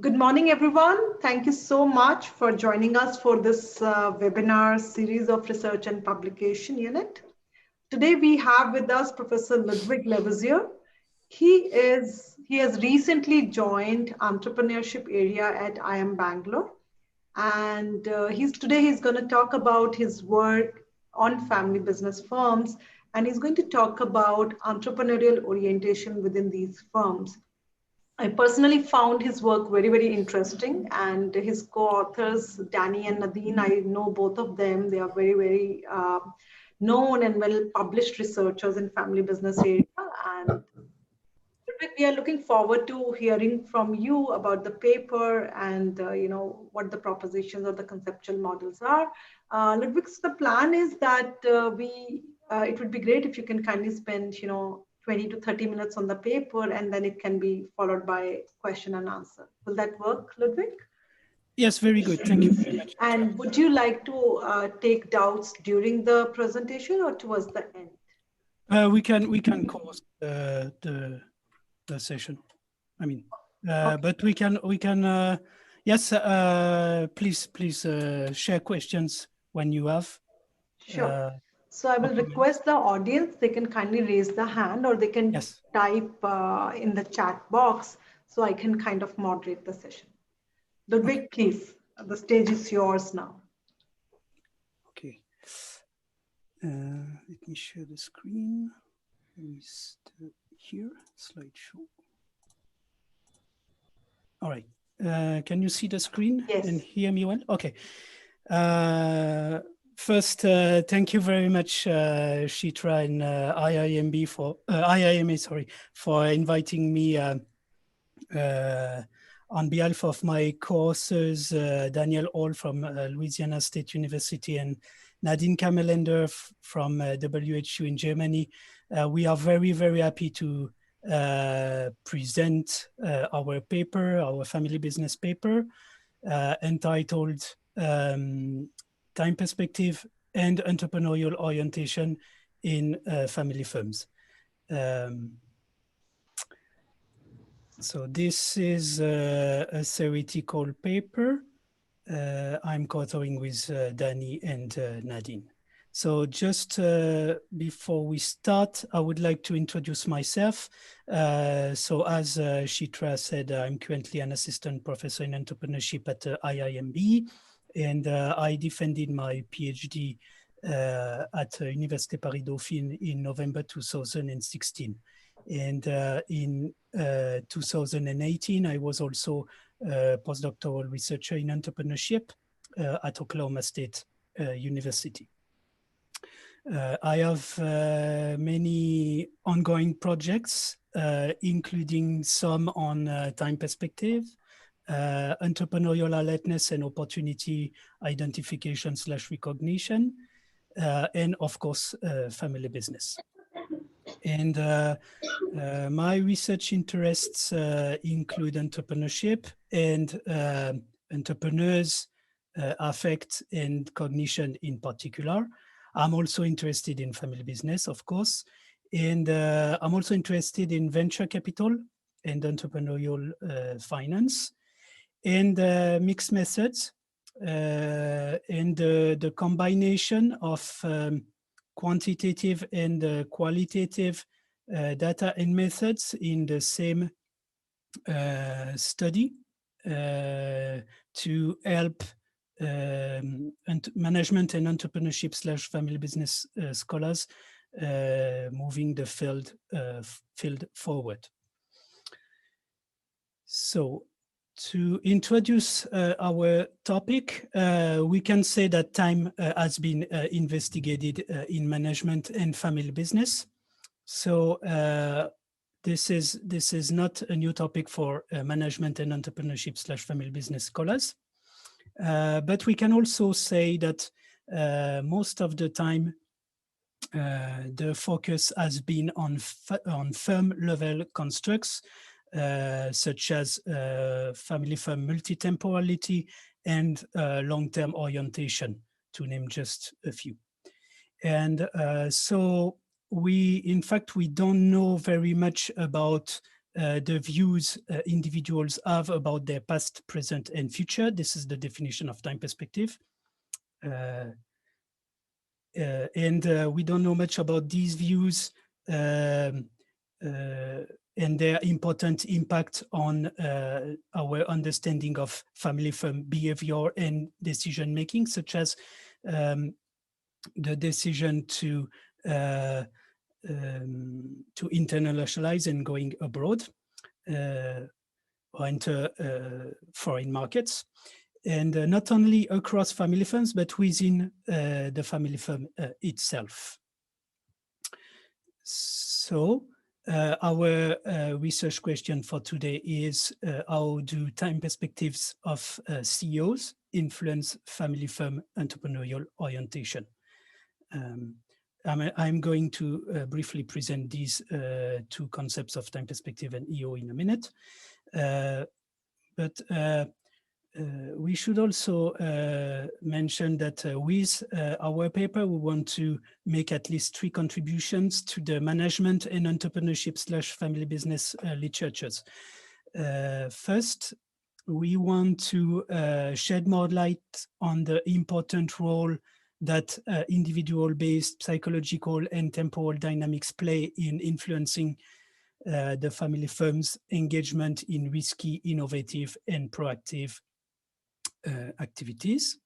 Good morning, everyone. Thank you so much for joining us for this webinar series of Research and Publication Unit. Today we have with us Professor Ludwig Levisier. He has recently joined entrepreneurship area at IIM Bangalore, and he's going to talk about his work on family business firms, and he's going to talk about entrepreneurial orientation within these firms. I personally found his work very, very interesting, and his co-authors, Danny and Nadine, I know both of them. They are very, very known and well-published researchers in family business area. And Ludwig, we are looking forward to hearing from you about the paper and what the propositions or the conceptual models are. Ludwig, the plan is that it would be great if you can kindly spend 20 to 30 minutes on the paper, and then it can be followed by question and answer. Will that work, Ludwig? Yes, very good. Thank you very much. And would you like to take doubts during the presentation or towards the end? We can close the session. I mean, Okay. but we can yes. Please share questions when you have. Sure. So I will request the audience, they can kindly raise the hand or they can type in the chat box so I can kind of moderate the session. Ludwig, please, the stage is yours now. Okay. Let me share the screen. Let me start here, slideshow. All right. Can you see the screen and hear me well? Okay. First, thank you very much, Shitra and IIMA for inviting me on behalf of my co-authors, Daniel Hall from Louisiana State University and Nadine Kamelander from WHU in Germany. We are very, very happy to present our paper, our family business paper, entitled Time Perspective and Entrepreneurial Orientation in Family Firms. So this is a theoretical paper I'm co-authoring with Danny and Nadine. So just before we start, I would like to introduce myself. So as Shitra said, I'm currently an assistant professor in entrepreneurship at IIMB, and I defended my PhD at Université Paris-Dauphine in November 2016. And in 2018, I was also a postdoctoral researcher in entrepreneurship at Oklahoma State University. I have many ongoing projects, including some on time perspective, entrepreneurial alertness and opportunity identification / recognition, and of course, family business. And my research interests include entrepreneurship and entrepreneurs, affect and cognition in particular. I'm also interested in family business, of course, and I'm also interested in venture capital and entrepreneurial finance and mixed methods and the combination of quantitative and qualitative data and methods in the same study to help management and entrepreneurship / family business scholars moving the field forward. So to introduce our topic, we can say that time has been investigated in management and family business. So this is not a new topic for management and entrepreneurship / family business scholars. But we can also say that most of the time, the focus has been on firm level constructs, such as family firm multi-temporality and long-term orientation, to name just a few. And so in fact, we don't know very much about the views individuals have about their past, present, and future. This is the definition of time perspective. And we don't know much about these views and their important impact on our understanding of family firm behavior and decision making, such as the decision to internationalize and going abroad or enter foreign markets. And not only across family firms, but within the family firm itself. So our research question for today is how do time perspectives of CEOs influence family firm entrepreneurial orientation? I'm going to briefly present these two concepts of time perspective and EO in a minute. But we should also mention that with our paper, we want to make at least 3 contributions to the management and entrepreneurship / family business literatures. First, we want to shed more light on the important role that individual-based psychological and temporal dynamics play in influencing the family firm's engagement in risky, innovative, and proactive activities.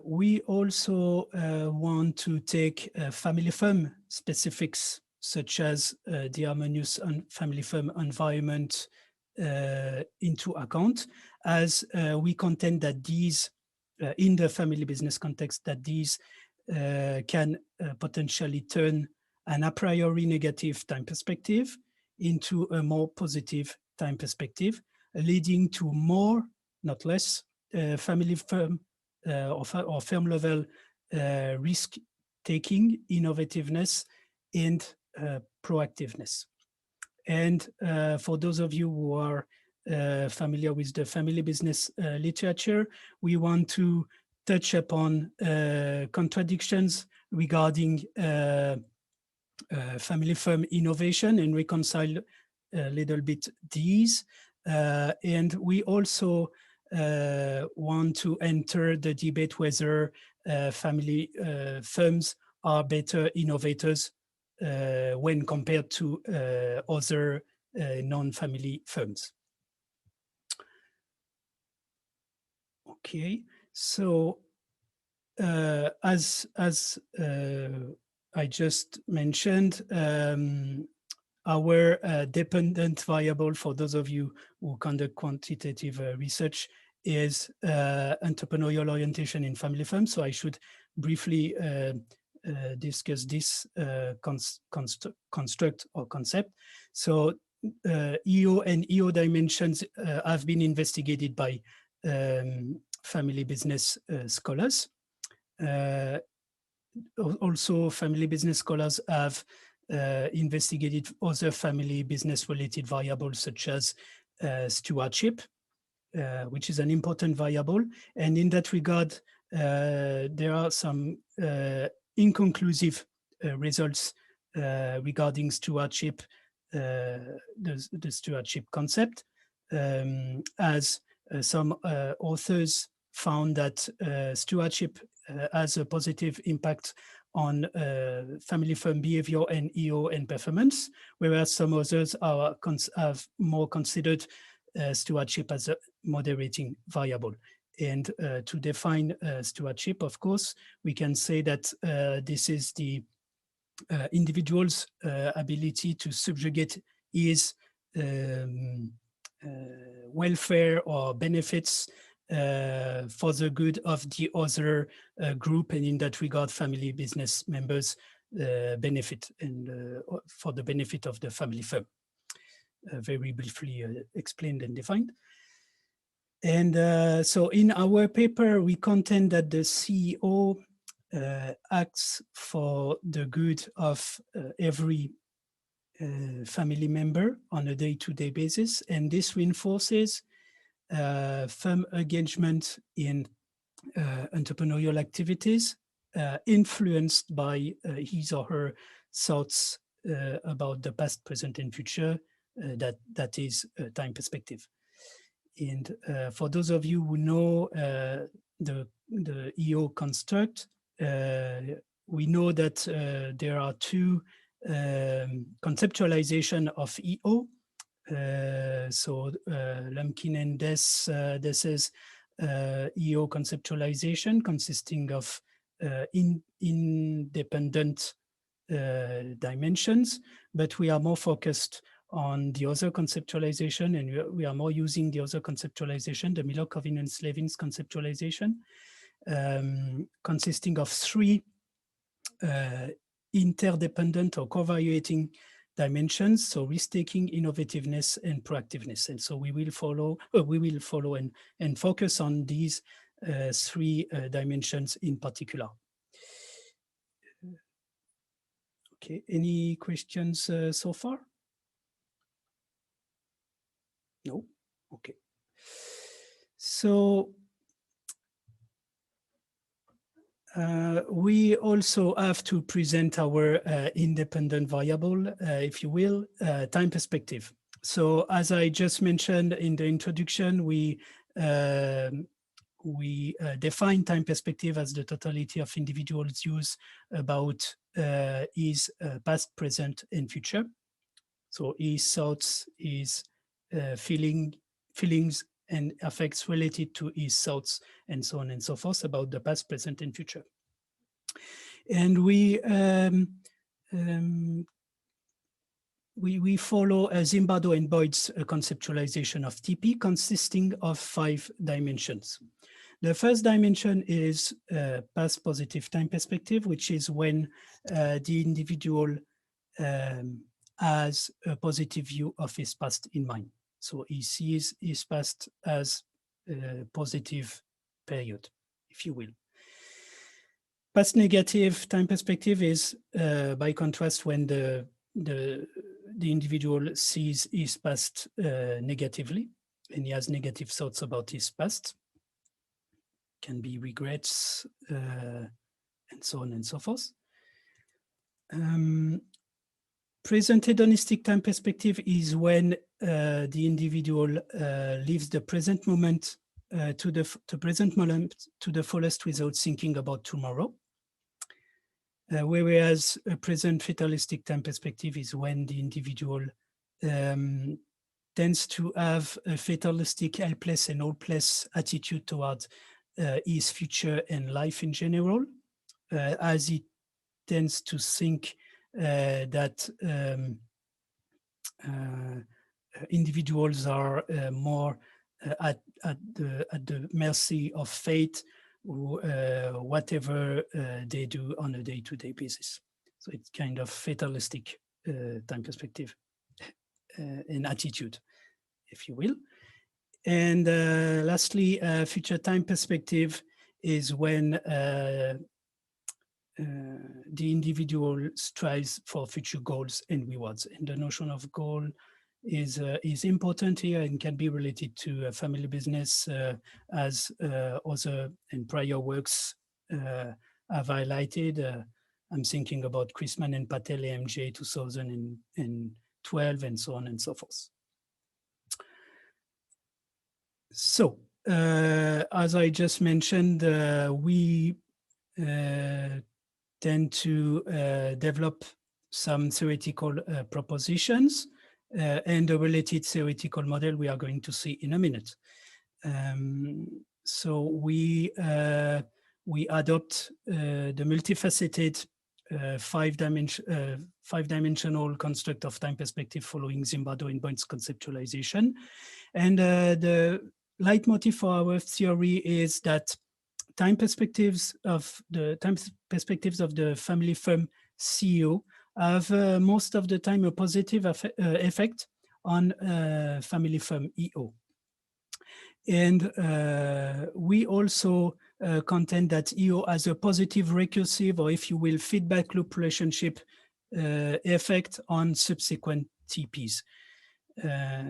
We also want to take family firm specifics, such as the harmonious family firm environment into account, as we contend that these, in the family business context, that these can potentially turn an a priori negative time perspective into a more positive time perspective, leading to more, not less, family firm or firm level risk-taking, innovativeness, and proactiveness. And for those of you who are familiar with the family business literature, we want to touch upon contradictions regarding family firm innovation and reconcile a little bit these. And we also want to enter the debate whether family firms are better innovators when compared to other non-family firms. Okay, so as I just mentioned, our dependent variable, for those of you who conduct quantitative research, is entrepreneurial orientation in family firms. So I should briefly discuss this construct or concept. So EO and EO dimensions have been investigated by family business scholars. Also, family business scholars have investigated other family business related variables such as stewardship, which is an important variable. And in that regard, there are some inconclusive results regarding stewardship, the stewardship concept, as some authors found that stewardship has a positive impact on family firm behavior and EO and performance, whereas some others have more considered stewardship as a moderating variable. And to define stewardship, of course, we can say that this is the individual's ability to subjugate his welfare or benefits for the good of the other group, and in that regard, family business members benefit, and for the benefit of the family firm. Very briefly explained and defined. And so in our paper, we contend that the CEO acts for the good of every family member on a day-to-day basis, and this reinforces firm engagement in entrepreneurial activities influenced by his or her thoughts about the past, present, and future, that is time perspective. And for those of you who know the EO construct, we know that there are two conceptualization of EO. So Lumpkin and this is EO conceptualization consisting of independent dimensions, but we are more focused on the other conceptualization, and we are more using the other conceptualization, the Miller-Corvinus-Levin's conceptualization, consisting of three interdependent or co-evaluating dimensions, so risk-taking, innovativeness, and proactiveness. And so we will follow and focus on these three dimensions in particular. Okay, any questions so far? No? Okay. So we also have to present our independent variable, if you will, time perspective. So as I just mentioned in the introduction, we define time perspective as the totality of individuals' views about his past, present, and future. So his thoughts, his feelings, and affects related to his thoughts, and so on and so forth about the past, present, and future. And we follow Zimbardo and Boyd's conceptualization of TP, consisting of 5 dimensions. The first dimension is past positive time perspective, which is when the individual has a positive view of his past in mind. So he sees his past as a positive period, if you will. Past negative time perspective is, by contrast, when the individual sees his past negatively, and he has negative thoughts about his past. Can be regrets, and so on and so forth. Present hedonistic time perspective is when the individual lives the present moment to the fullest without thinking about tomorrow. Whereas a present fatalistic time perspective is when the individual tends to have a fatalistic, helpless, and hopeless attitude towards his future and life in general, as he tends to think that individuals are more at the mercy of fate, whatever they do on a day-to-day basis. So it's kind of fatalistic time perspective and attitude, if you will. And lastly, future time perspective is when the individual strives for future goals and rewards. And the notion of goal is important here and can be related to a family business, as other and prior works have highlighted. I'm thinking about Chrisman and Patel, AMJ 2012, and so on and so forth. So, as I just mentioned, we tend to develop some theoretical propositions and the related theoretical model we are going to see in a minute. So we adopt the multifaceted five-dimensional construct of time perspective following Zimbardo and Boyd's conceptualization. And the leitmotif for our theory is that time perspectives of the family firm CEO have most of the time a positive effect on family firm EO. And we also contend that EO has a positive recursive, or if you will, feedback loop relationship effect on subsequent TPs.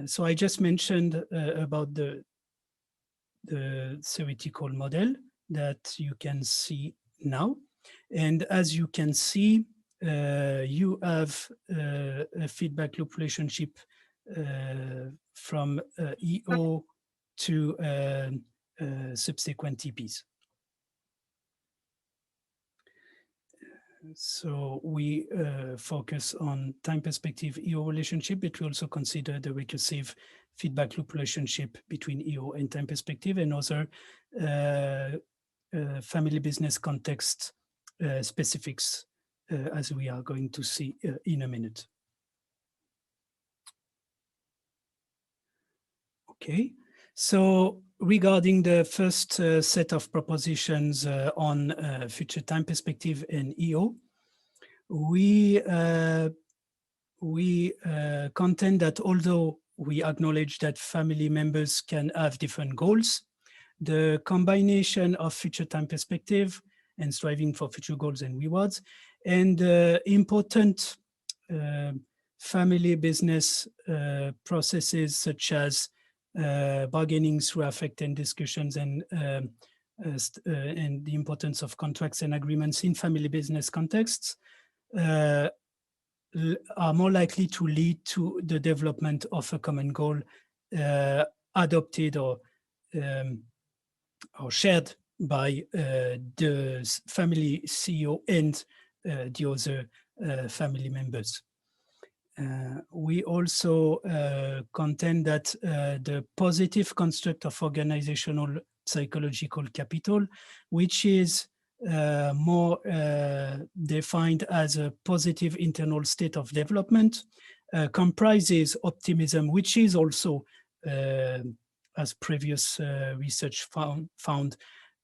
So I just mentioned about the theoretical model that you can see now. And as you can see, you have a feedback loop relationship from EO to subsequent TPs. So we focus on time perspective EO relationship, but we also consider the recursive feedback loop relationship between EO and time perspective and other family business context specifics, as we are going to see in a minute. Okay, so regarding the first set of propositions on future time perspective and EO, we contend that although we acknowledge that family members can have different goals, the combination of future time perspective and striving for future goals and rewards, and important family business processes such as bargaining through affect and discussions and the importance of contracts and agreements in family business contexts are more likely to lead to the development of a common goal adopted or shared by the family CEO and the other family members. We also contend that the positive construct of organizational psychological capital, which is more defined as a positive internal state of development, comprises optimism, which is also, as previous research found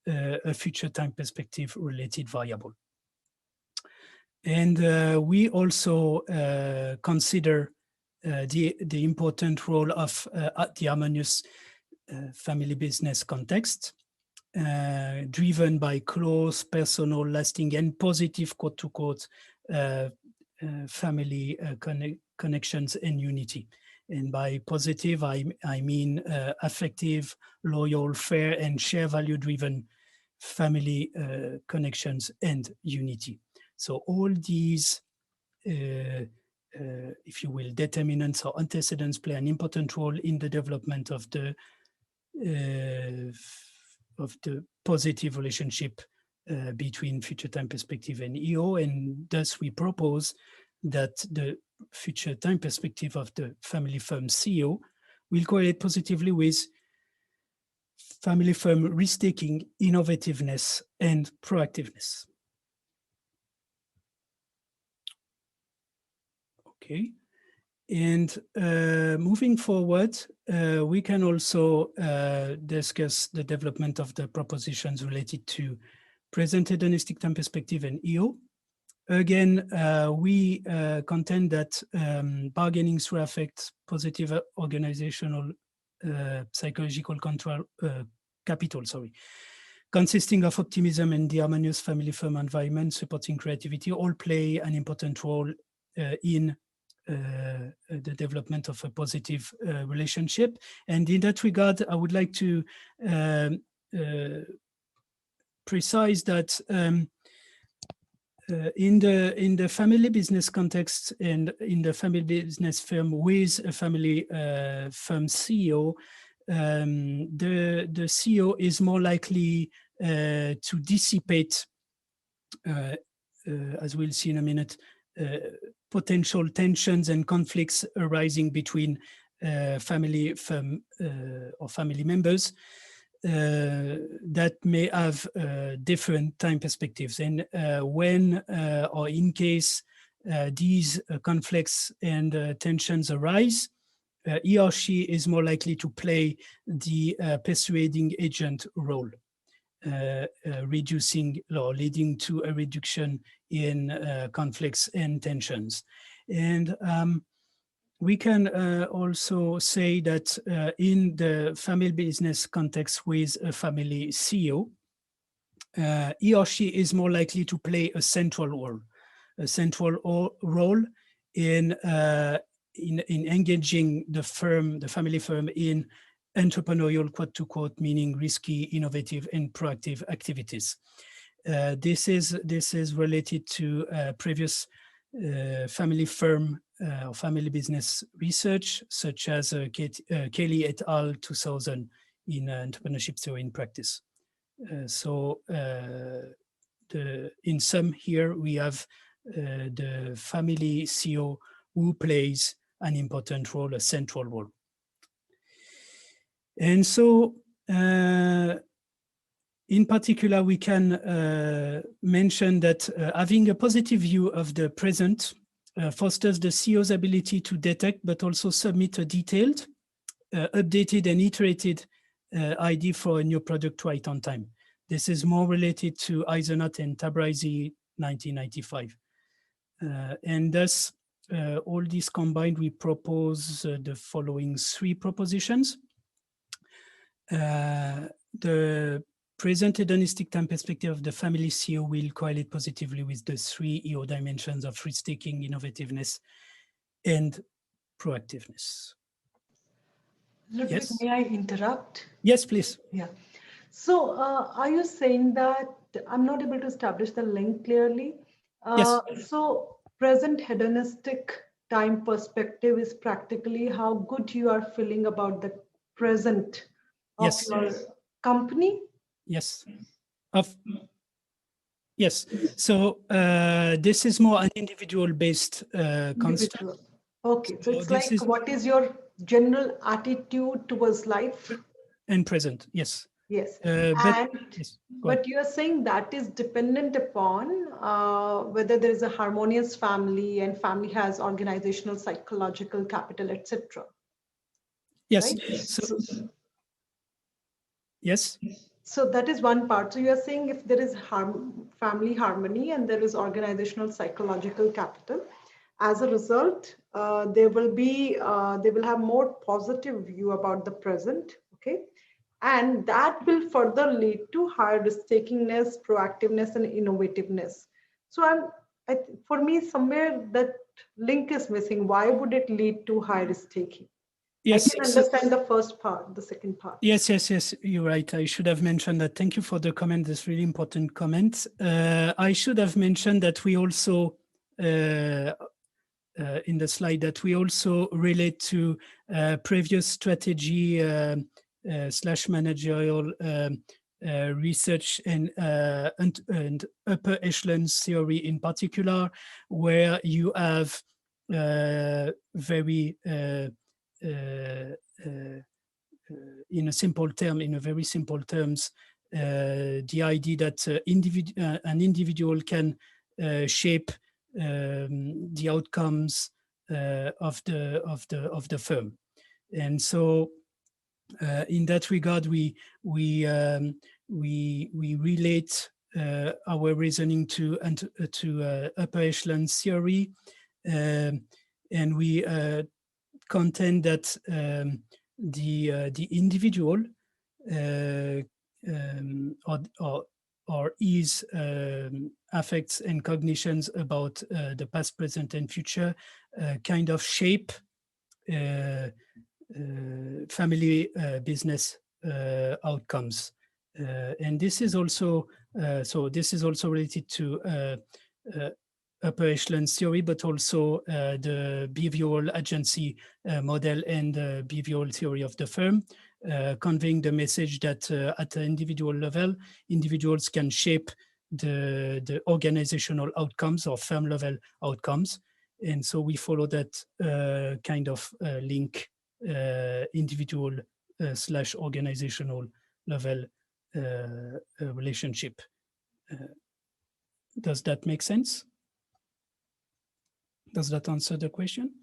a future time perspective related variable. And we also consider the important role of the harmonious family business context, driven by close, personal, lasting, and positive quote-to-quote family connections and unity. And by positive, I mean affective, loyal, fair, and share value-driven family connections and unity. So all these, if you will, determinants or antecedents play an important role in the development of the positive relationship between future time perspective and EO, and thus we propose that the future time perspective of the family firm CEO will correlate positively with family firm risk-taking, innovativeness, and proactiveness. Okay, and moving forward, we can also discuss the development of the propositions related to present-hedonistic time perspective and EO. Again, we contend that bargaining through affect, positive organizational psychological control capital, consisting of optimism and the harmonious family firm environment supporting creativity, all play an important role in the development of a positive relationship. And in that regard, I would like to precise that in the family business context and in the family business firm with a family firm CEO, the CEO is more likely to dissipate, as we'll see in a minute, potential tensions and conflicts arising between family firm or family members that may have different time perspectives. And when or in case these conflicts and tensions arise, he or she is more likely to play the persuading agent role, reducing or leading to a reduction in conflicts and tensions. And we can also say that in the family business context with a family CEO, he or she is more likely to play a central role in engaging the family firm in entrepreneurial, quote-to-quote, meaning risky, innovative, and proactive activities. This is related to previous family firm or family business research, such as Kelly et al. 2000 in entrepreneurship theory in practice. In sum here, we have the family CEO who plays an important role, a central role. And so, in particular, we can mention that having a positive view of the present fosters the CEO's ability to detect, but also submit a detailed, updated and iterated idea for a new product right on time. This is more related to Eisenhut and Tabrizi 1995. And thus, all these combined, we propose the following 3 propositions. The present hedonistic time perspective of the family CEO will correlate positively with the 3 EO dimensions of risk-taking, innovativeness, and proactiveness. Ludwig, Yes? may I interrupt? Yes, please. Yeah. So are you saying that I'm not able to establish the link clearly? Yes. So present hedonistic time perspective is practically how good you are feeling about the present of Yes. your company? Yes. Yes. So this is more an individual-based construct. Individual. Okay. So it's this like, what is your general attitude towards life? And present, yes. Yes. But yes, but you are saying that is dependent upon whether there is a harmonious family and family has organizational, psychological capital, etc. Yes. Right? Yes. So that is one part. So you are saying if there is family harmony and there is organizational, psychological capital, as a result, they will have more positive view about the present. Okay. And that will further lead to higher risk-takingness, proactiveness, and innovativeness. So for me, somewhere that link is missing. Why would it lead to high risk-taking? Yes. I can understand the first part, the second part. Yes, you're right. I should have mentioned that. Thank you for the comment, this really important comment. I should have mentioned that we also, in the slide, that we also relate to previous strategy / managerial research and upper echelon theory in particular, where you have very in very simple terms, the idea that an individual can shape the outcomes of the firm. And so in that regard, we relate our reasoning to upper echelon theory, and we contend that the individual or his affects and cognitions about the past, present, and future kind of shape family business outcomes. And this is also related to upper echelon theory, but also the behavioral agency model and the behavioral theory of the firm, conveying the message that at the individual level, individuals can shape the organizational outcomes or firm level outcomes. And so we follow that kind of link, individual / organizational level relationship. Does that make sense? Does that answer the question?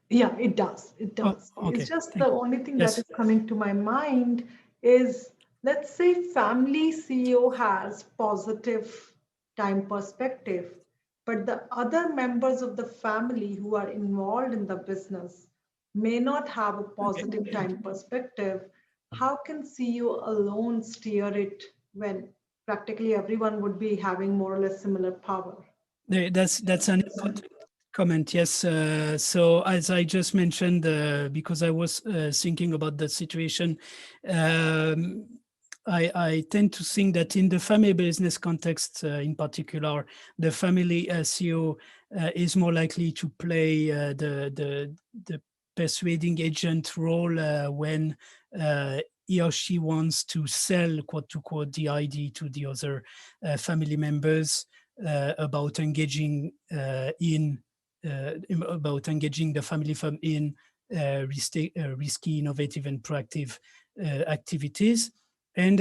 Yeah, it does. It does. Oh, okay. It's just Thank the you. only thing Yes. that is coming to my mind is, let's say family CEO has positive time perspective, but the other members of the family who are involved in the business may not have a positive time perspective. How can CEO alone steer it when practically everyone would be having more or less similar power? That's an important comment. Yes. So as I just mentioned, because I was thinking about the situation, I tend to think that in the family business context, in particular, the family CEO is more likely to play the persuading agent role when he or she wants to sell, quote to quote, the idea to the other family members about engaging about engaging the family firm in risky, innovative, and proactive activities. And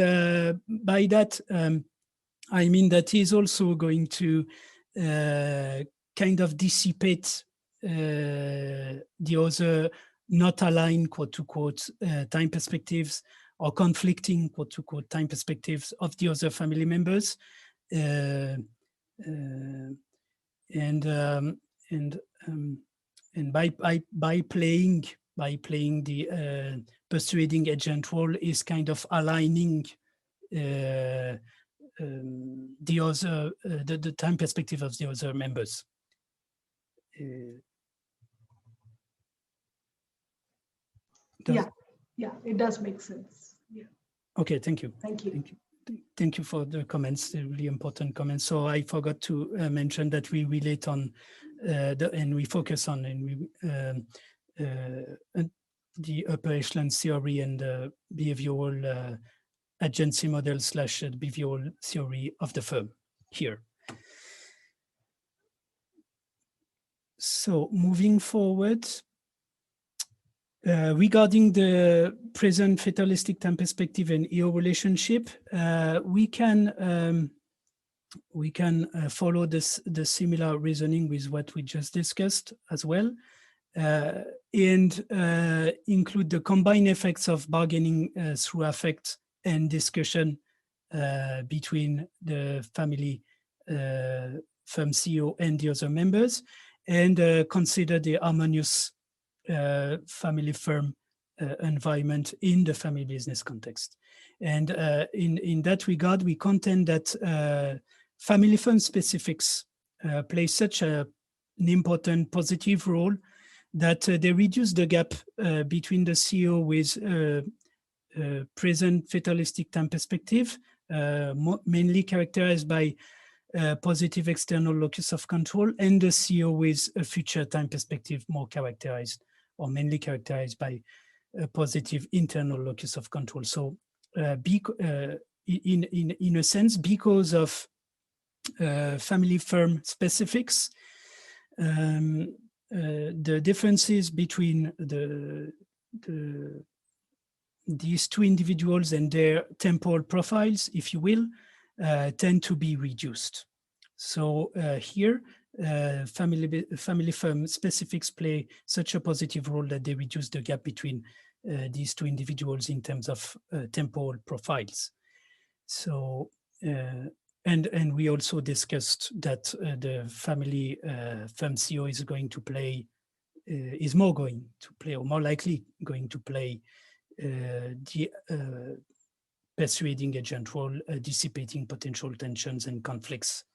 by that, I mean that he's also going to kind of dissipate the other not aligned, quote to quote, time perspectives or conflicting, quote to quote, time perspectives of the other family members. And by playing the persuading agent role is kind of aligning the other the time perspective of the other members. Yeah, it does make sense. Yeah. Okay, thank you. Thank you. Thank you for the comments, the really important comments. So I forgot to mention that we relate on and we focus on the upper echelon theory and behavioral agency model / behavioral theory of the firm here. So moving forward, regarding the present fatalistic time perspective and EO relationship, we can follow the similar reasoning with what we just discussed as well, and include the combined effects of bargaining through affect and discussion between the family firm CEO and the other members, and consider the harmonious family firm environment in the family business context. And in that regard, we contend that family firm specifics play such an important positive role that they reduce the gap between the CEO with present fatalistic time perspective, mainly characterized by positive external locus of control, and the CEO with a future time perspective more characterized or mainly characterized by a positive internal locus of control. So in a sense, because of family firm specifics, the differences between these two individuals and their temporal profiles, if you will, tend to be reduced. So here, family firm specifics play such a positive role that they reduce the gap between these two individuals in terms of temporal profiles. So, and we also discussed that the family firm CEO is going to play, is more going to play, or more likely going to play the persuading agent role, dissipating potential tensions and conflicts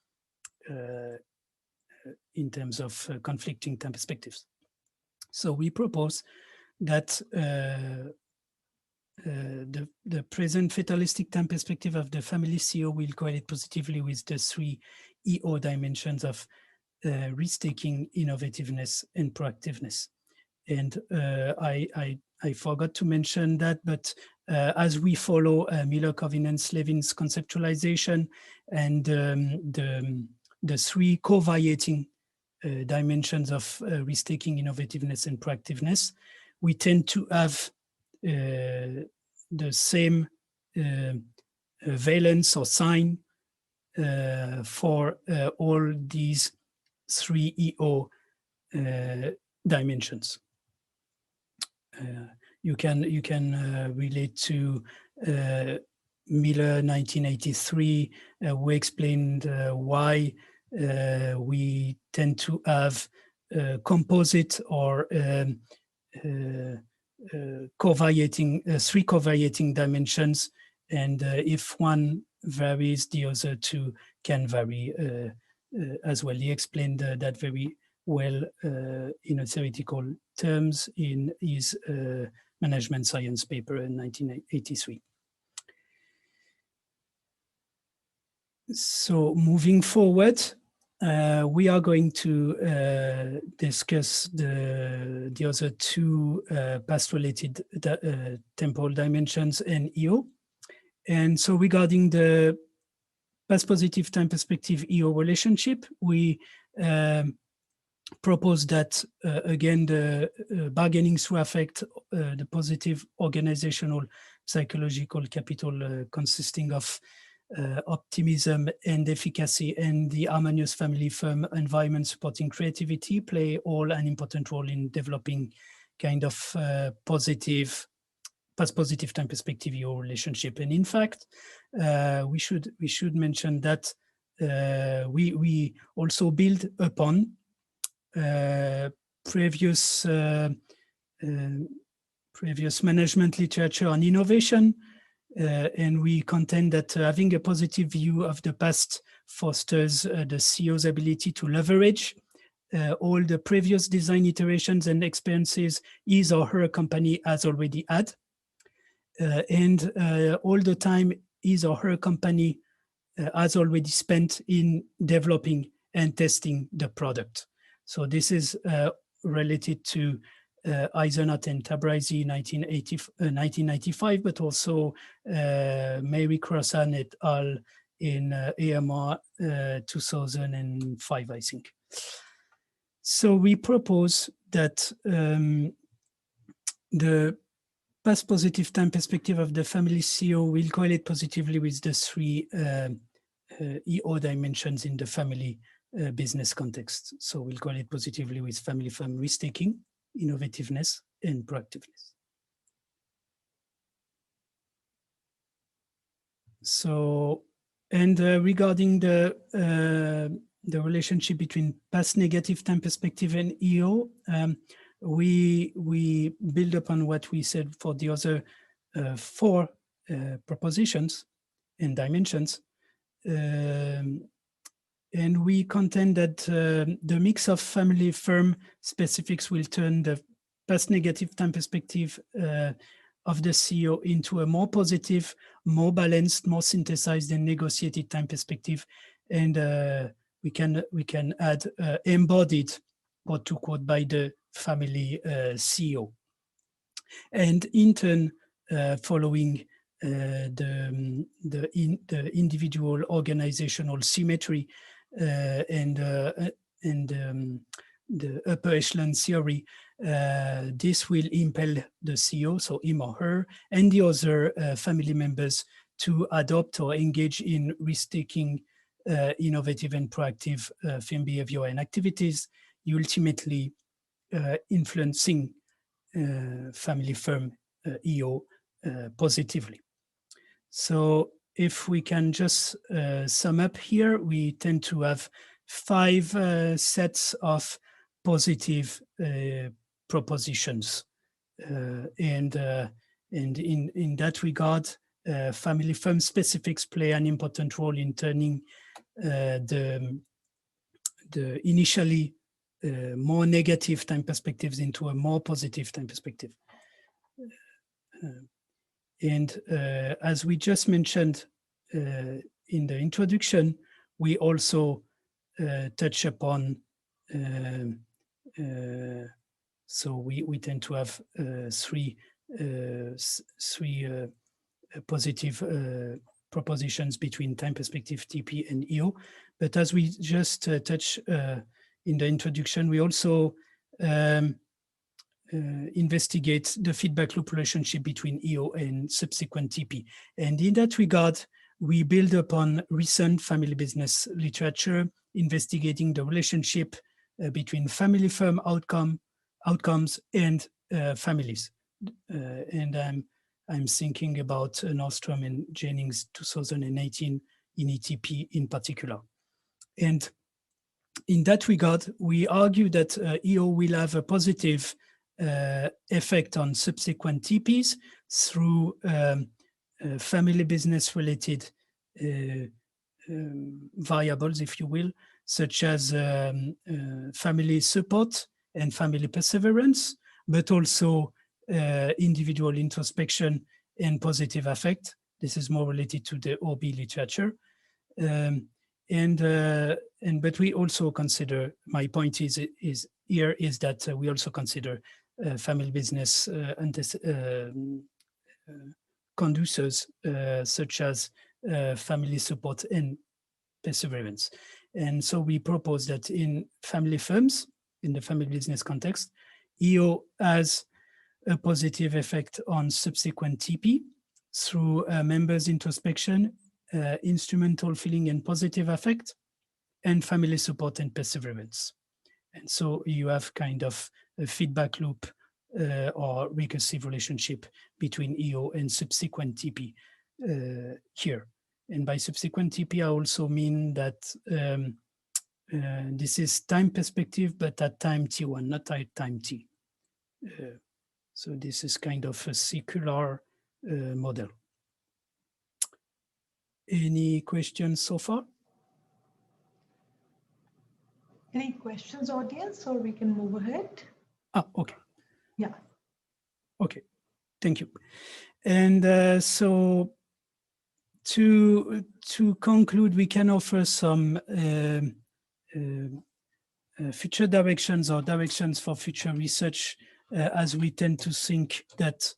in terms of conflicting time perspectives. So we propose that the present fatalistic time perspective of the family CEO will correlate positively with the 3 EO dimensions of risk-taking, innovativeness, and proactiveness. And I forgot to mention that, but as we follow Miller-Covenant-Levin's conceptualization and the 3 co-variating dimensions of risk-taking, innovativeness, and proactiveness, we tend to have the same valence or sign for all these 3 EO dimensions. You can relate to Miller 1983, who explained why we tend to have composite or co-variating, 3 co-variating dimensions, and if one varies, the other 2 can vary as well. He explained that very well in a theoretical terms in his management science paper in 1983. So moving forward, we are going to discuss the other two past-related temporal dimensions and EO. And so regarding the past-positive time perspective EO relationship, we propose that, again, the bargaining through affect, the positive organizational psychological capital consisting of optimism and efficacy, and the harmonious family firm environment supporting creativity play all an important role in developing kind of positive, past-positive time perspective EO relationship. And in fact, we should mention that we also build upon previous management literature on innovation, and we contend that having a positive view of the past fosters the CEO's ability to leverage all the previous design iterations and experiences his or her company has already had, and all the time his or her company has already spent in developing and testing the product. So this is related to Eisenhardt and Tabrizi 1995, but also Mary Crossan et al. In AMR 2005, I think. So we propose that the past positive time perspective of the family CEO will correlate positively with the three EO dimensions in the family business context. So we'll correlate positively with family firm risk-taking, innovativeness, and proactiveness. So, and regarding the relationship between past negative time perspective and EO, we build upon what we said for the other four propositions and dimensions. And we contend that the mix of family firm specifics will turn the past negative time perspective of the CEO into a more positive, more balanced, more synthesized and negotiated time perspective. And we can add embodied, quote to quote, by the family CEO. And in turn, following the individual organizational symmetry and the upper echelon theory, this will impel the CEO, so him or her, and the other family members to adopt or engage in risk-taking, innovative and proactive firm behavior and activities, ultimately influencing family firm EO positively. So if we can just sum up here, we tend to have 5 sets of positive propositions. And in that regard, family firm specifics play an important role in turning the initially more negative time perspectives into a more positive time perspective. And as we just mentioned in the introduction, we also touch upon, so we tend to have three positive propositions between time perspective TP and EO. But as we just touched in the introduction, we also investigate the feedback loop relationship between EO and subsequent TP. And in that regard, we build upon recent family business literature, investigating the relationship between family firm outcomes and families. And I'm thinking about Nordstrom and Jennings 2018 in ETP in particular. And in that regard, we argue that EO will have a positive effect on subsequent TPs through family business related variables, if you will, such as family support and family perseverance, but also individual introspection and positive affect. This is more related to the OB literature. But we also consider, my point is here is that we also consider family business conducers such as family support and perseverance. And so we propose that in family firms, in the family business context, EO has a positive effect on subsequent TP through members' introspection, instrumental feeling and positive affect, and family support and perseverance. And so you have kind of a feedback loop or recursive relationship between EO and subsequent TP here. And by subsequent TP, I also mean that this is time perspective, but at time T1, not at time T. So this is kind of a circular model. Any questions so far? Any questions, audience, or we can move ahead? Okay. Yeah. Okay, thank you. And so to conclude, we can offer some future directions or directions for future research, as we tend to think that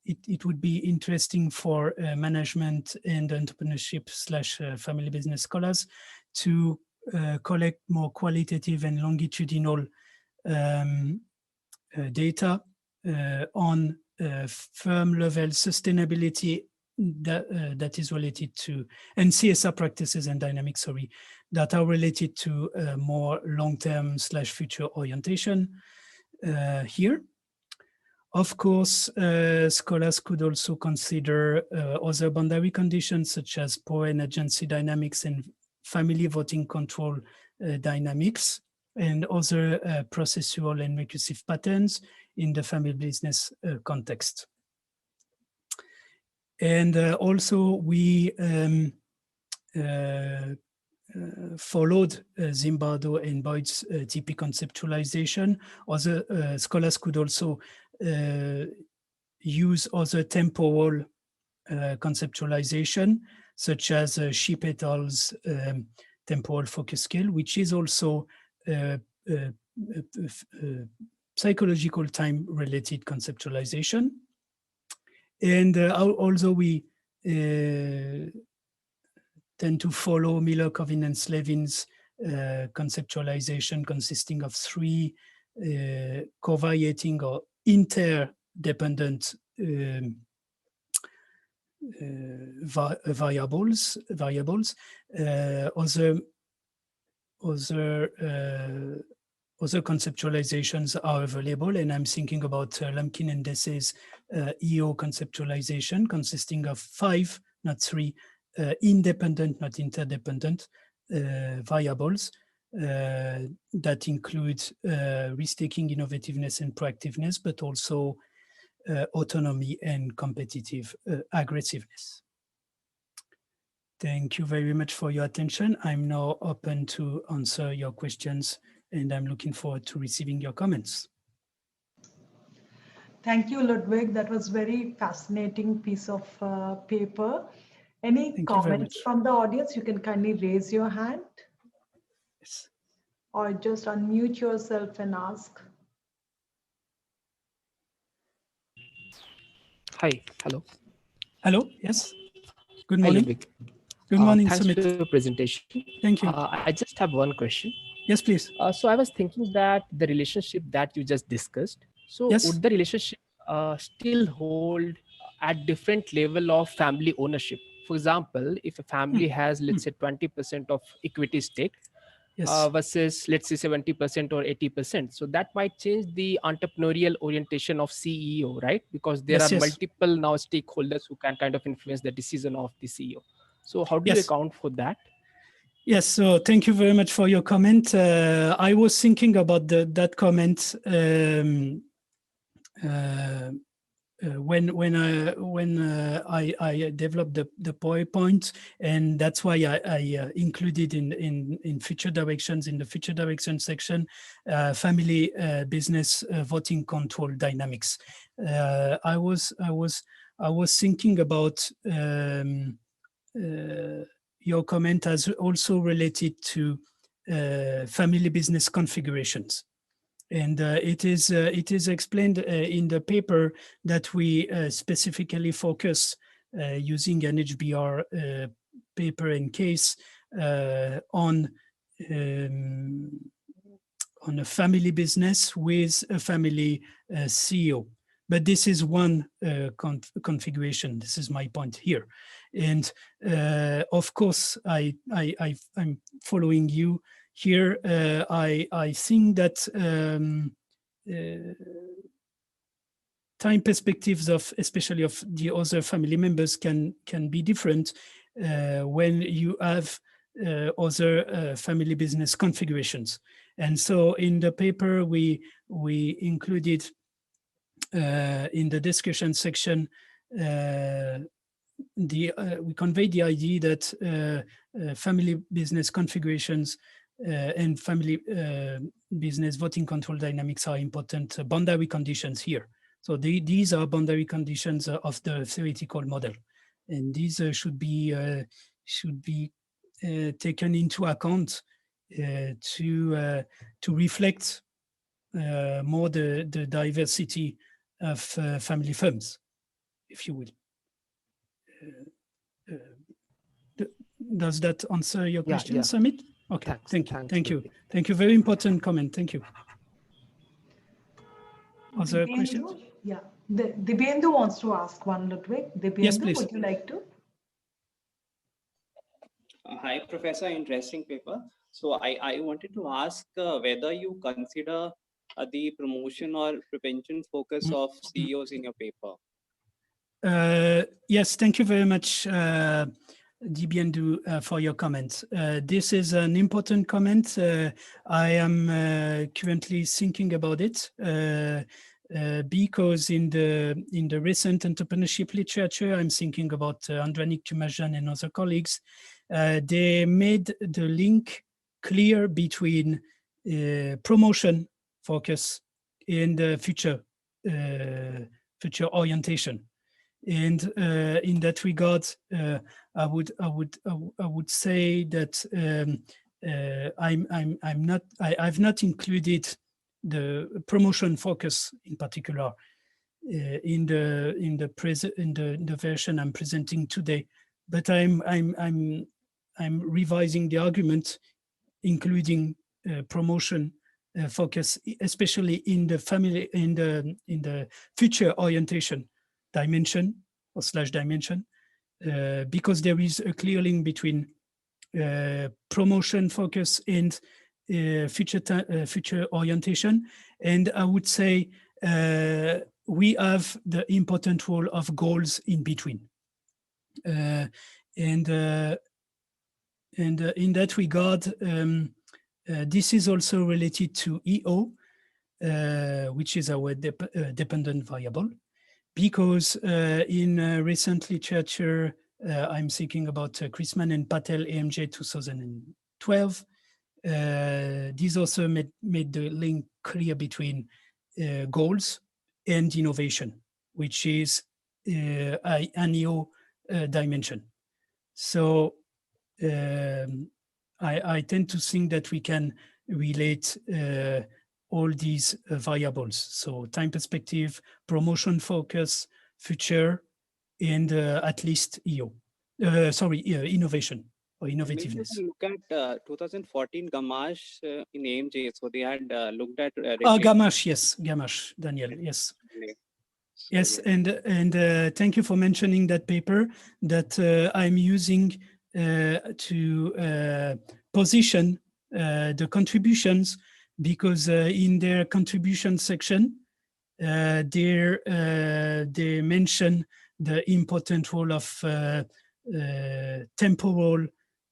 it would be interesting for management and entrepreneurship / family business scholars to collect more qualitative and longitudinal data on firm level sustainability that is related to, and CSR practices and dynamics, that are related to more long-term / future orientation here. Of course, scholars could also consider other boundary conditions such as power and agency dynamics and family voting control dynamics, and other processual and recursive patterns in the family business context. And also we followed Zimbardo and Boyd's TP conceptualization. Other scholars could also use other temporal conceptualization, such as Sheep et al.'s temporal focus scale, which is also psychological time-related conceptualization. And although we tend to follow Miller, Covin, and Slevin's conceptualization consisting of three covariating or interdependent variables. Other conceptualizations are available, and I'm thinking about Lumpkin and Dessay's EO conceptualization, consisting of 5, not 3, independent, not interdependent variables that include risk-taking, innovativeness, and proactiveness, but also autonomy and competitive aggressiveness. Thank you very much for your attention. I'm now open to answer your questions, and I'm looking forward to receiving your comments. Thank you, Ludwig. That was very fascinating piece of paper. Any comments from the audience? You can kindly raise your hand. Yes. Or just unmute yourself and ask. Hi, hello. Hello, yes. Good morning. Hi, good morning, thanks Sumit. for your presentation. Thank you. I just have one question. Yes, please. So I was thinking that the relationship that you just discussed, so yes. would the relationship still hold at different level of family ownership? For example, if a family has, let's say, 20% of equity stake, yes. versus, let's say, 70% or 80%. So that might change the entrepreneurial orientation of CEO, right? Because there are multiple now stakeholders who can kind of influence the decision of the CEO. So how do you account for that? Yes, so thank you very much for your comment. I was thinking about that comment when I developed the PowerPoint, and that's why I included in future directions, in the future direction section, family business voting control dynamics. I was thinking about your comment has also related to family business configurations. And it is explained in the paper that we specifically focus using an HBR paper and case on a family business with a family CEO. But this is one configuration. This is my point here. And of course, I'm following you here. I think that time perspectives of, especially of the other family members, can be different when you have other family business configurations. And so in the paper, we included in the discussion section, we conveyed the idea that family business configurations and family business voting control dynamics are important boundary conditions here. So these are boundary conditions of the theoretical model, and these should be taken into account to reflect more the diversity of family firms, if you will. Does that answer your question, Samit? Okay, thank you. Thank you. Very important comment. Thank you. Other questions? Yeah, Dibyendu wants to ask one, Ludwig. Dibyendu, yes, please. Would you like to? Hi, Professor. Interesting paper. So I wanted to ask whether you consider the promotion or prevention focus of CEOs in your paper. Yes, thank you very much, Dibyendu, for your comment. This is an important comment. I am currently thinking about it because in the recent entrepreneurship literature, I'm thinking about Andranik Tumajan and other colleagues. They made the link clear between promotion focus and future orientation. And in that regard, I would say that I've not included the promotion focus in particular in the version I'm presenting today, but I'm revising the argument, including promotion focus, especially in the family, in the future orientation dimension or / dimension, because there is a clear link between promotion focus and future orientation. And I would say we have the important role of goals in between. And in that regard, this is also related to EO, which is our dependent variable. Because in recent literature, I'm thinking about Chrisman and Patel, AMJ 2012. These also made the link clear between goals and innovation, which is an EO dimension. So I tend to think that we can relate all these variables. So time perspective, promotion focus, future, and at least EO. Innovation or innovativeness. Maybe you can look at 2014 Gamache in AMJ. So they had looked at. Gamache, yes, Gamache, Daniel, yes. Yes, and thank you for mentioning that paper that I'm using to position the contributions, because in their contribution section, they mention the important role of temporal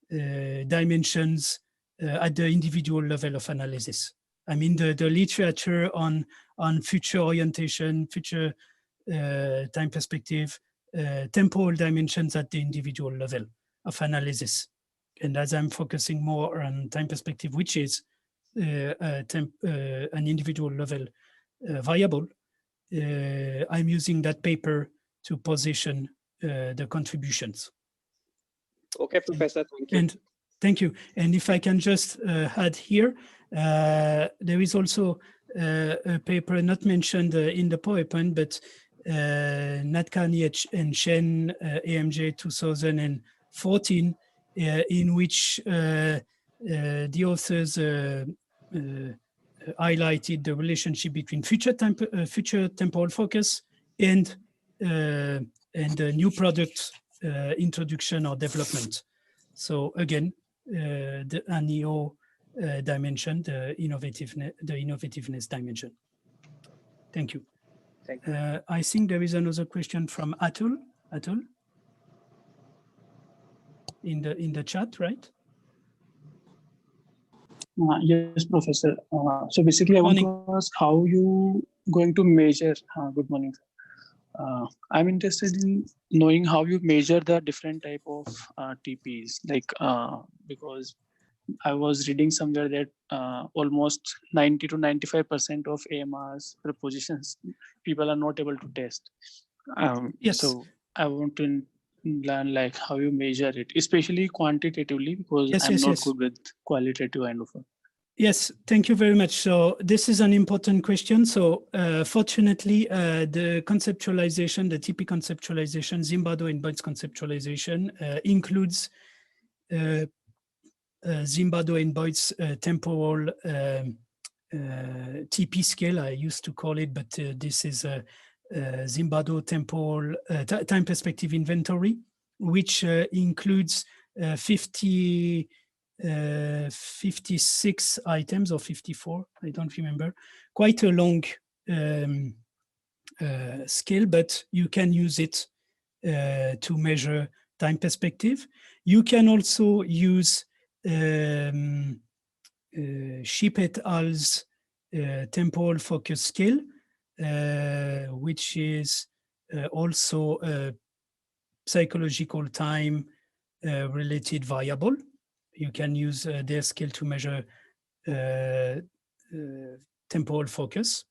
dimensions at the individual level of analysis. I mean, the literature on future orientation, future time perspective, temporal dimensions at the individual level of analysis. And as I'm focusing more on time perspective, which is an individual level variable, I'm using that paper to position the contributions. Okay, Professor, thank you. And thank you. And if I can just add here, there is also a paper not mentioned in the PowerPoint, but Natkani and Chen, AMJ 2014, in which the authors highlighted the relationship between future temporal focus and new product introduction or development. So again, the EO dimension, the innovativeness dimension. Thank you. Thank you. I think there is another question from Atul. Atul, in the chat, right? Yes, Professor. So basically, I want to ask how you going to measure. Good morning. I'm interested in knowing how you measure the different type of TPs, like because I was reading somewhere that almost 90 to 95% of AMR's propositions people are not able to test. Yes. So I want to learn like how you measure it, especially quantitatively, because I'm not good with qualitative kind of. Yes, thank you very much. So this is an important question. So fortunately, the conceptualization, the TP conceptualization, Zimbardo and Boyd's conceptualization includes Zimbardo and Boyd's temporal TP scale, I used to call it, but this is a Zimbardo temporal time perspective inventory, which includes 56 items or 54, I don't remember, quite a long scale, but you can use it to measure time perspective. You can also use Ship et al.'s temporal focus scale, which is also a psychological time related variable. You can use their scale to measure temporal focus.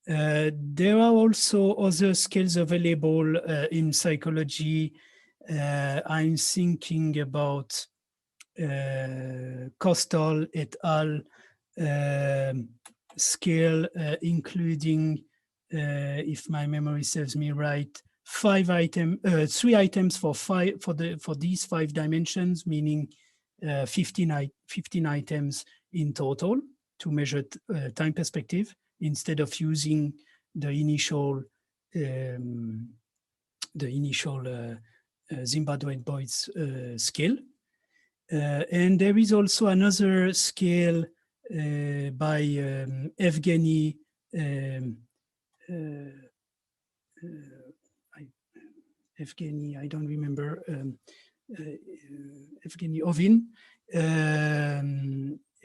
There are also other scales available in psychology. I'm thinking about Costal et al. Scale, including, if my memory serves me right, 3 items for these 5 dimensions, meaning 15 items in total to measure time perspective instead of using the initial Zimbardo and Boyd's scale. And there is also another scale by Evgeny I don't remember, Evgeny Ovin,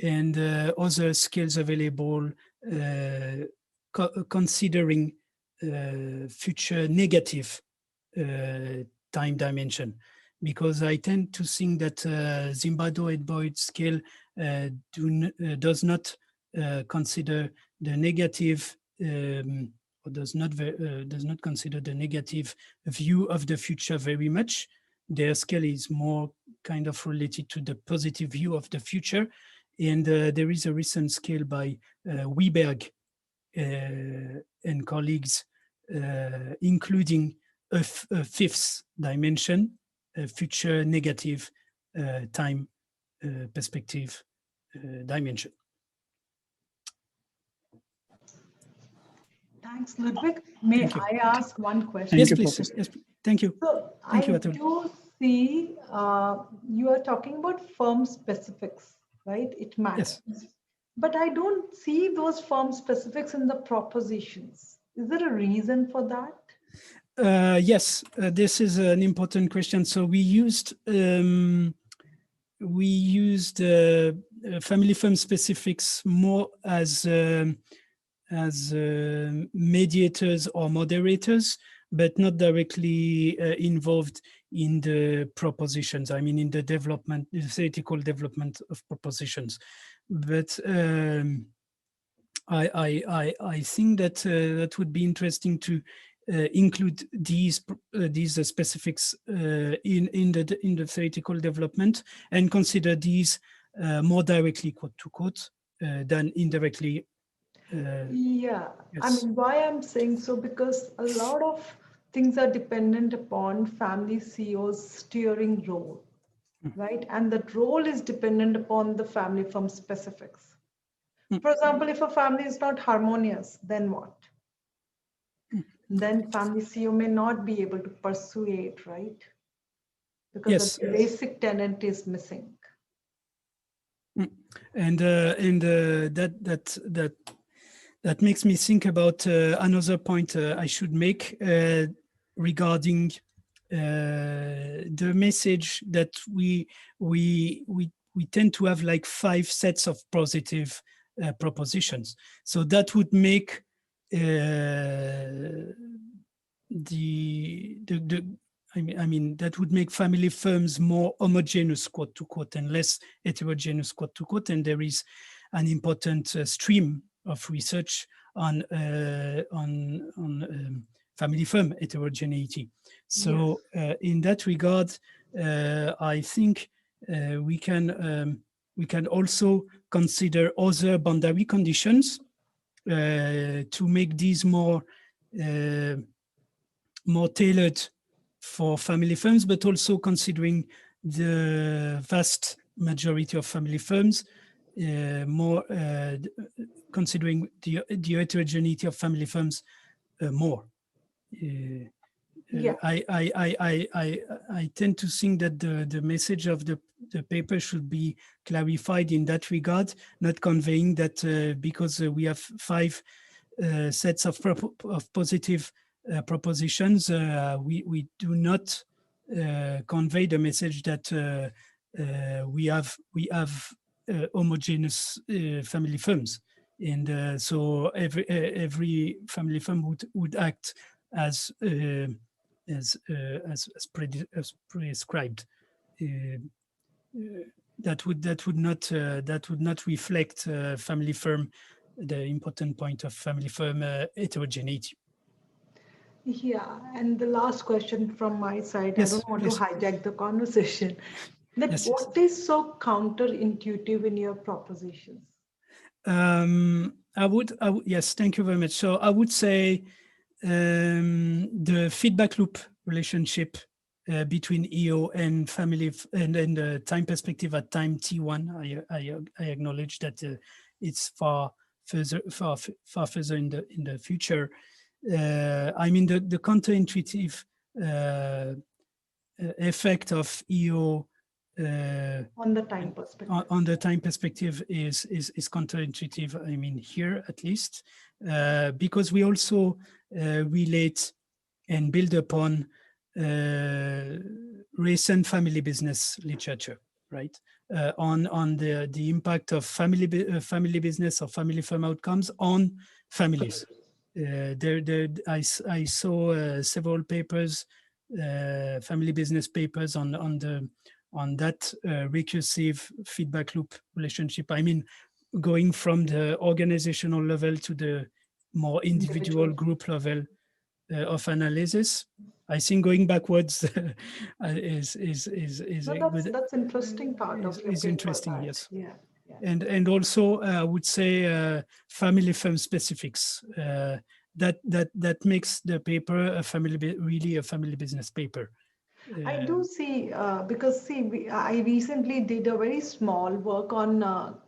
and other scales available considering future negative time dimension. Because I tend to think that Zimbardo and Boyd scale does not consider the negative or does not consider the negative view of the future very much. Their scale is more kind of related to the positive view of the future. And there is a recent scale by Wiberg and colleagues, including a 5th dimension, future negative time perspective dimension. Thanks, Ludwig. May I ask one question? Yes, please. Yes, thank you. So thank you, I Atul. do see you are talking about firm specifics, right? It matters. Yes. But I don't see those firm specifics in the propositions. Is there a reason for that? Yes, this is an important question. So we used family firm specifics more as mediators or moderators, but not directly involved in the propositions. I mean, in the development, the theoretical development of propositions. But I think that that would be interesting to include these specifics in the theoretical development and consider these more directly quote to quote than indirectly. Yeah, Yes. I mean, why I'm saying so, because a lot of things are dependent upon family CEO's steering role, right? And that role is dependent upon the family firm specifics. For example, if a family is not harmonious, then what? Then family CEO may not be able to persuade, right? Because Yes. the basic tenet is missing. And that makes me think about another point I should make regarding the message that we tend to have like 5 sets of positive propositions. So that would make I mean, that would make family firms more homogeneous, quote to quote, and less heterogeneous, quote to quote. And there is an important stream of research on family firm heterogeneity. So in that regard, I think we can also consider other boundary conditions to make these more tailored for family firms, but also considering the vast majority of family firms, more considering the heterogeneity of family firms more. I tend to think that the message of the paper should be clarified in that regard, not conveying that because we have 5 sets of positive propositions, we do not convey the message that we have homogeneous family firms, and so every family firm would act as prescribed. That would not reflect family firm, the important point of family firm heterogeneity. Yeah, and the last question from my side, yes, I don't want please. to hijack the conversation. That what is so counterintuitive in your propositions? I would, yes, thank you very much. So I would say the feedback loop relationship between EO and family and the time perspective at time T1. I acknowledge that it's far further in the future. I mean the counterintuitive effect of EO on the time perspective. On the time perspective is counterintuitive. I mean, here at least, because we also relate and build upon recent family business literature, right? On the impact of family business or family firm outcomes on families. I saw several papers, family business papers on that recursive feedback loop relationship. I mean, going from the organizational level to the more individual group level of analysis. I think going backwards is that's interesting part of your is paper, interesting. that. Yes. Yeah. And also I would say family firm specifics that makes the paper really a family business paper. I do see, because see, I recently did a very small work on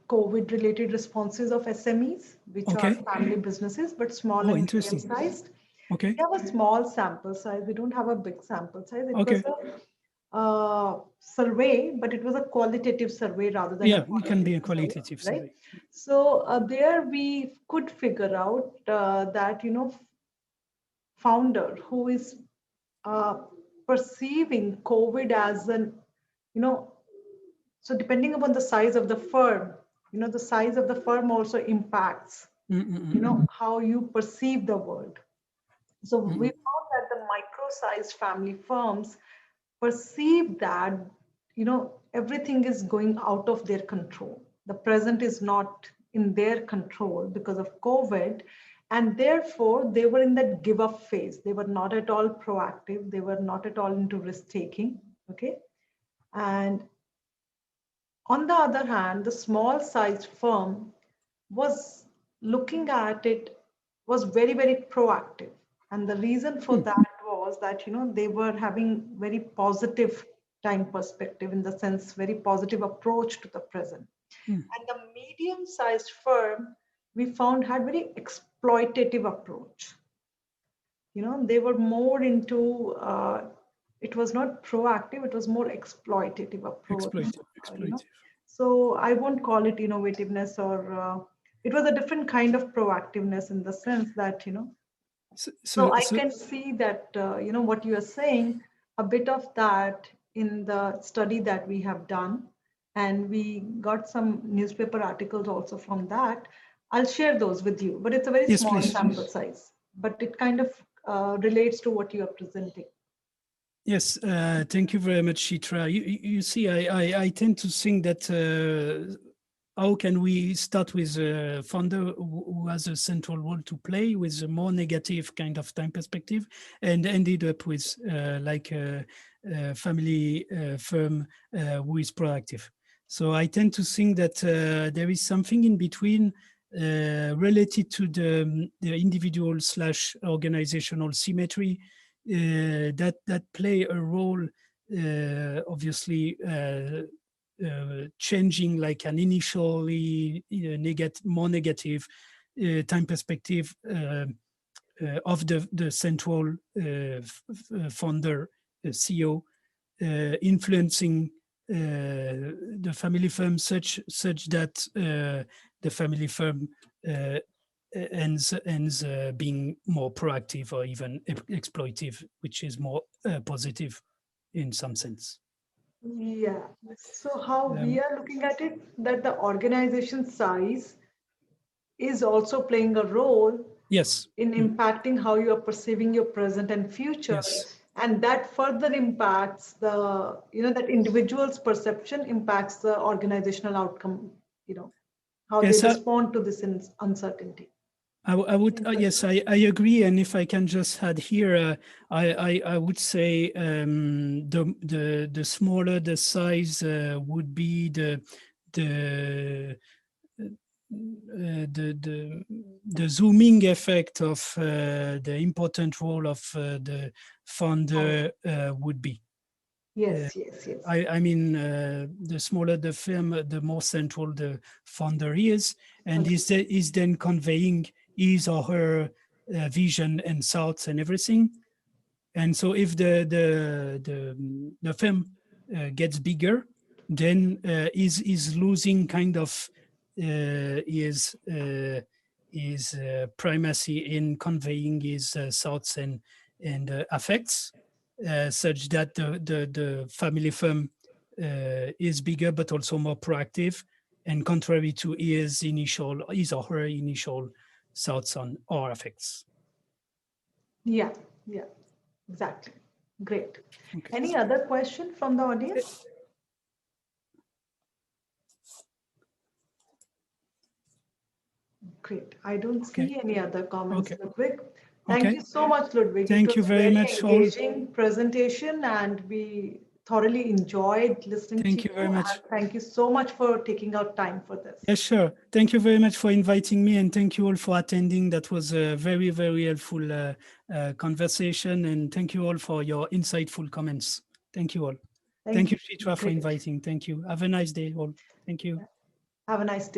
COVID related responses of SMEs, which are family businesses, but small and medium sized. Okay. We have a small sample size. We don't have a big sample size. It was a survey, but it was a qualitative survey rather than it can be a qualitative survey. Right? So there we could figure out that, founder who is perceiving COVID as an, so depending upon the size of the firm, the size of the firm also impacts, how you perceive the world. So we found that the micro-sized family firms perceive that, everything is going out of their control. The present is not in their control because of COVID. And therefore, they were in that give up phase. They were not at all proactive. They were not at all into risk taking. Okay. And on the other hand, the small sized firm was looking at it, was very, very proactive. And the reason for that was that, they were having very positive time perspective, in the sense, very positive approach to the present. And the medium sized firm, we found, had very exploitative approach. They were more into, it was not proactive, it was more exploitative approach. Exploitative. So I won't call it innovativeness, or it was a different kind of proactiveness, in the sense that, so I can see that, what you are saying, a bit of that in the study that we have done, and we got some newspaper articles also from that. I'll share those with you, but it's a very small sample size, but it kind of relates to what you are presenting. Yes, thank you very much, Chitra. You see, I tend to think that how can we start with a founder who has a central role to play with a more negative kind of time perspective, and ended up with like a family firm who is proactive. So I tend to think that there is something in between related to the individual / organizational symmetry that play a role, obviously changing like an initially more negative time perspective of the central founder, CEO, influencing the family firm such that the family firm ends being more proactive or even exploitive, which is more positive in some sense. Yeah. So how we are looking at it, that the organization size is also playing a role, yes, in impacting how you are perceiving your present and future. Yes. And that further impacts the, that individual's perception impacts the organizational outcome, how Yes, they respond to this uncertainty. I would yes, I agree. And if I can just add here, I would say the smaller the size would be the zooming effect of the important role of the founder would be. Yes. I mean, the smaller the firm, the more central the founder is, and is then conveying his or her vision and thoughts and everything. And so, if the firm gets bigger, then is losing kind of his primacy in conveying his thoughts and affects. Such that the family firm is bigger but also more proactive, and contrary to his or her initial thoughts on or effects. Yeah, exactly. Great. Okay. Any other question from the audience? Great. I don't see any other comments, Ludwig. Thank you so much, Ludwig. Thank you very much. Engaging presentation, and we thoroughly enjoyed listening to you. Thank you very much. Thank you so much for taking out time for this. Yes, sure. Thank you very much for inviting me, and thank you all for attending. That was a very, very helpful conversation, and thank you all for your insightful comments. Thank you all. Thank you, Chitra, for inviting. Thank you. Have a nice day all. Thank you. Have a nice day.